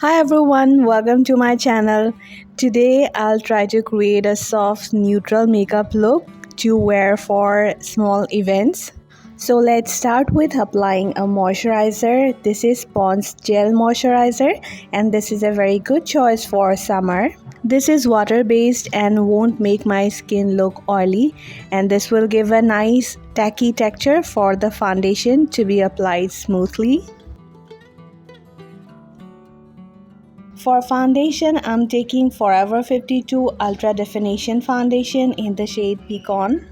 Hi everyone, welcome to my channel. Today I'll try to create a soft neutral makeup look to wear for small events. So let's start with applying a moisturizer. This is Pond's Gel Moisturizer and this is a very good choice for summer. This is water based and won't make my skin look oily, and this will give a nice tacky texture for the foundation to be applied smoothly. For foundation, I'm taking Forever 52 Ultra Definition Foundation in the shade Pecan.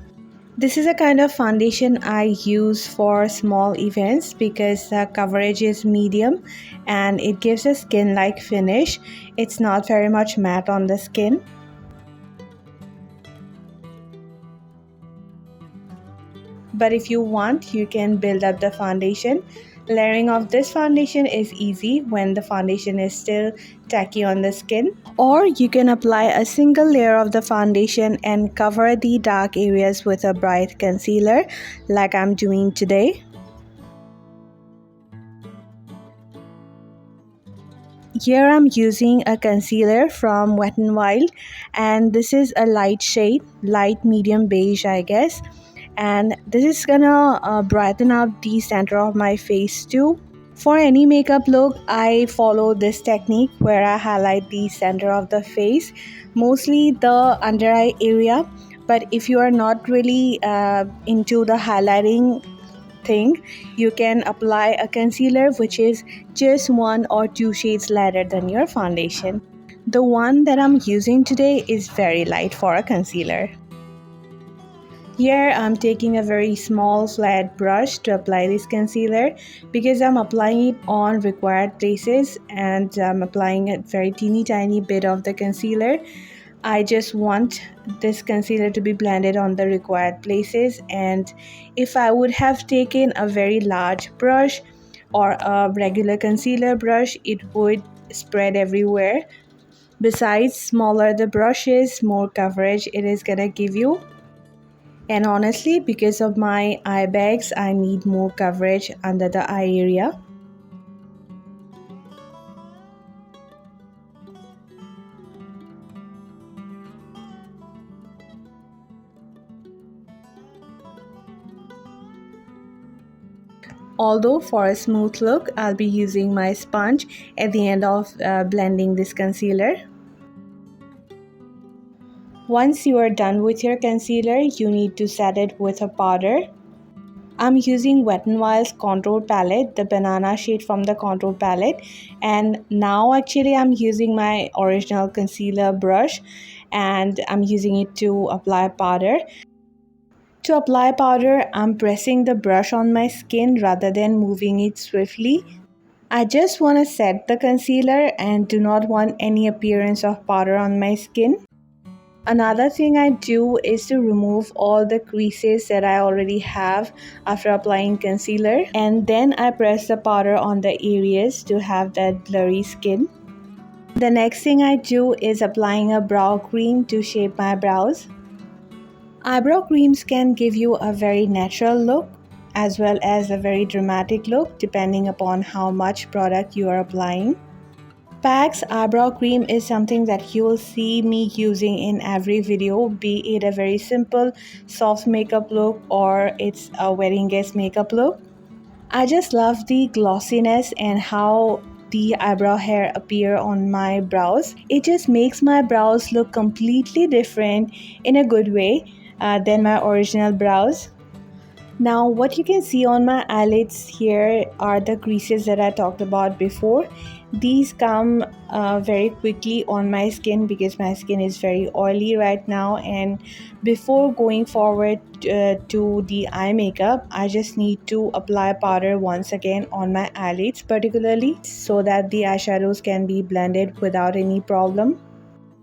This is a kind of foundation I use for small events because the coverage is medium and it gives a skin-like finish. It's not very much matte on the skin. But if you want, you can build up the foundation. Layering of this foundation is easy when the foundation is still tacky on the skin. Or you can apply a single layer of the foundation and cover the dark areas with a bright concealer like I'm doing today. Here I'm using a concealer from Wet n Wild and this is a light shade, light medium beige I guess. And this is gonna brighten up the center of my face too. For any makeup look, I follow this technique where I highlight the center of the face, mostly the under eye area. But if you are not really into the highlighting thing, you can apply a concealer which is just 1 or 2 shades lighter than your foundation. The one that I'm using today is very light for a concealer. Here I'm taking a very small flat brush to apply this concealer because I'm applying it on required places and I'm applying a very teeny tiny bit of the concealer. I just want this concealer to be blended on the required places, and if I would have taken a very large brush or a regular concealer brush, it would spread everywhere. Besides, smaller the brush is, more coverage it is gonna give you. And honestly, because of my eye bags, I need more coverage under the eye area. Although for a smooth look, I'll be using my sponge at the end of blending this concealer. Once you are done with your concealer, you need to set it with a powder. I'm using Wet n Wild's contour palette, the banana shade from the contour palette, and now actually I'm using my original concealer brush and I'm using it to apply powder. To apply powder, I'm pressing the brush on my skin rather than moving it swiftly. I just want to set the concealer and do not want any appearance of powder on my skin. Another thing I do is to remove all the creases that I already have after applying concealer, and then I press the powder on the areas to have that blurry skin. The next thing I do is applying a brow cream to shape my brows. Eyebrow creams can give you a very natural look as well as a very dramatic look depending upon how much product you are applying. PAC's eyebrow cream is something that you will see me using in every video, be it a very simple soft makeup look or it's a wedding guest makeup look. I just love the glossiness and how the eyebrow hair appear on my brows. It just makes my brows look completely different in a good way than my original brows. Now what you can see on my eyelids here are the creases that I talked about before. These come very quickly on my skin because my skin is very oily right now, and before going forward to the eye makeup, I just need to apply powder once again on my eyelids particularly so that the eyeshadows can be blended without any problem.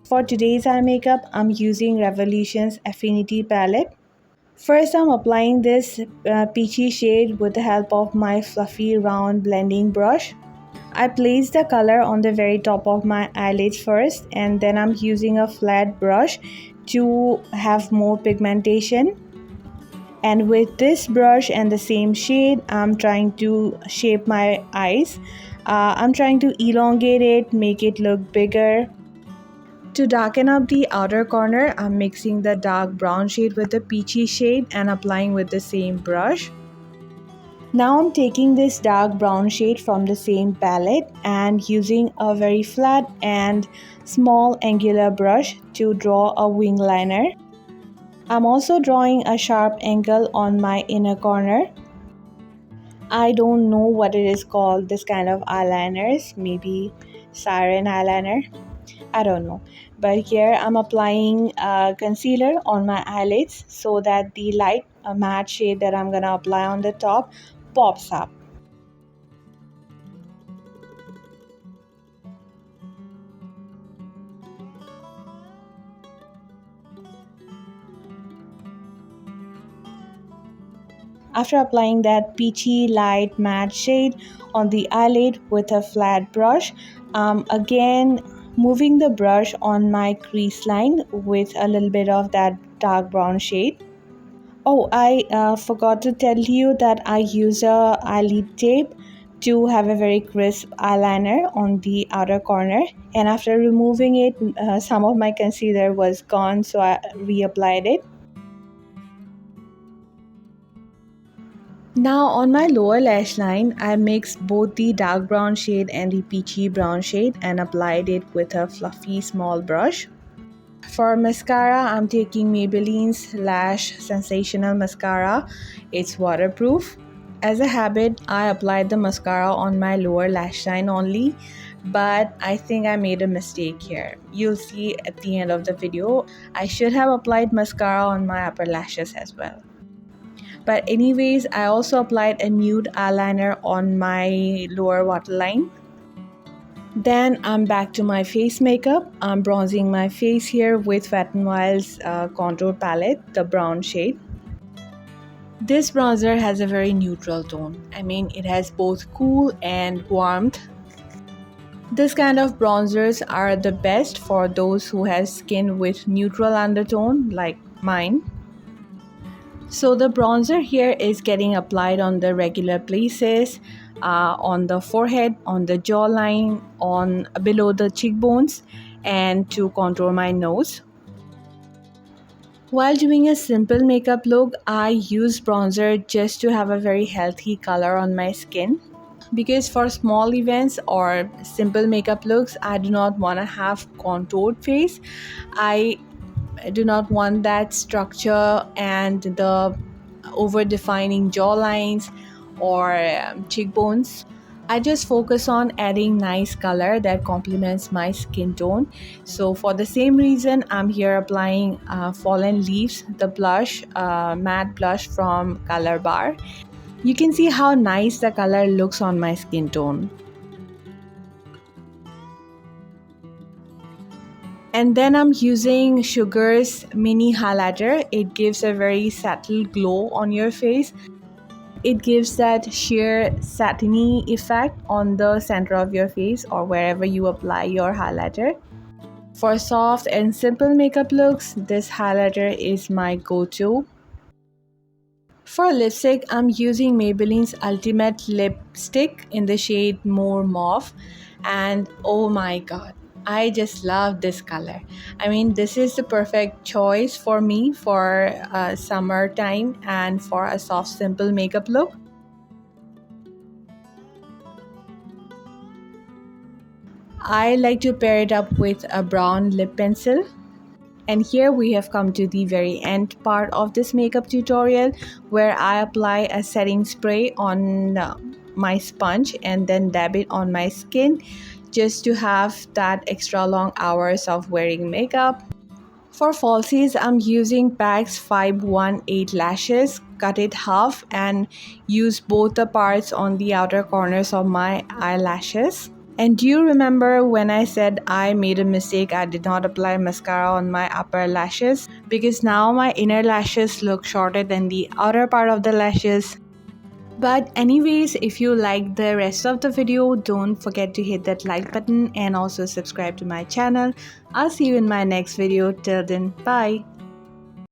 For today's eye makeup, I'm using Revolution's Affinity palette. First, I'm applying this peachy shade with the help of my fluffy round blending brush. I place the color on the very top of my eyelids first, and then I'm using a flat brush to have more pigmentation. And with this brush and the same shade, I'm trying to shape my eyes. I'm trying to elongate it, make it look bigger. To darken up the outer corner, I'm mixing the dark brown shade with the peachy shade and applying with the same brush. Now I'm taking this dark brown shade from the same palette and using a very flat and small angular brush to draw a wing liner. I'm also drawing a sharp angle on my inner corner. I don't know what it is called, this kind of eyeliners, maybe siren eyeliner, I don't know. But here I'm applying concealer on my eyelids so that the light matte shade that I'm gonna apply on the top pops up. After applying that peachy light matte shade on the eyelid with a flat brush, again moving the brush on my crease line with a little bit of that dark brown shade. Oh, I forgot to tell you that I use a eyelid tape to have a very crisp eyeliner on the outer corner, and after removing it, some of my concealer was gone, so I reapplied it. Now on my lower lash line, I mixed both the dark brown shade and the peachy brown shade and applied it with a fluffy small brush. For mascara, I'm taking Maybelline's Lash Sensational Mascara. It's waterproof. As a habit, I applied the mascara on my lower lash line only, but I think I made a mistake here. You'll see at the end of the video, I should have applied mascara on my upper lashes as well. But anyways, I also applied a nude eyeliner on my lower waterline. Then I'm back to my face makeup. I'm bronzing my face here with Wet n Wild's contour palette, the brown shade. This bronzer has a very neutral tone. I mean, it has both cool and warmth. This kind of bronzers are the best for those who have skin with neutral undertone like mine. So the bronzer here is getting applied on the regular places, on the forehead, on the jawline, on below the cheekbones, and to contour my nose. While doing a simple makeup look, I use bronzer just to have a very healthy color on my skin. Because for small events or simple makeup looks, I do not want to have contoured face. I do not want that structure and the over defining jawlines or cheekbones. I just focus on adding nice color that complements my skin tone. So for the same reason, I'm here applying Fallen Leaves, the blush, matte blush from Color Bar. You can see how nice the color looks on my skin tone. And then I'm using Sugar's mini highlighter. It gives a very subtle glow on your face. It gives that sheer satiny effect on the center of your face or wherever you apply your highlighter. For soft and simple makeup looks, this highlighter is my go-to. For lipstick, I'm using Maybelline's Ultimate Lipstick in the shade More Mauve, and oh my god, I just love this color. I mean, this is the perfect choice for me for summertime and for a soft simple makeup look. I like to pair it up with a brown lip pencil. And here we have come to the very end part of this makeup tutorial where I apply a setting spray on my sponge and then dab it on my skin just to have that extra long hours of wearing makeup. For falsies, I'm using PAC's 518 lashes, cut it half and use both the parts on the outer corners of my eyelashes. And do you remember when I said I made a mistake? I did not apply mascara on my upper lashes because now my inner lashes look shorter than the outer part of the lashes. But anyways, if you like the rest of the video, don't forget to hit that like button and also subscribe to my channel. I'll see you in my next video. Till then, bye.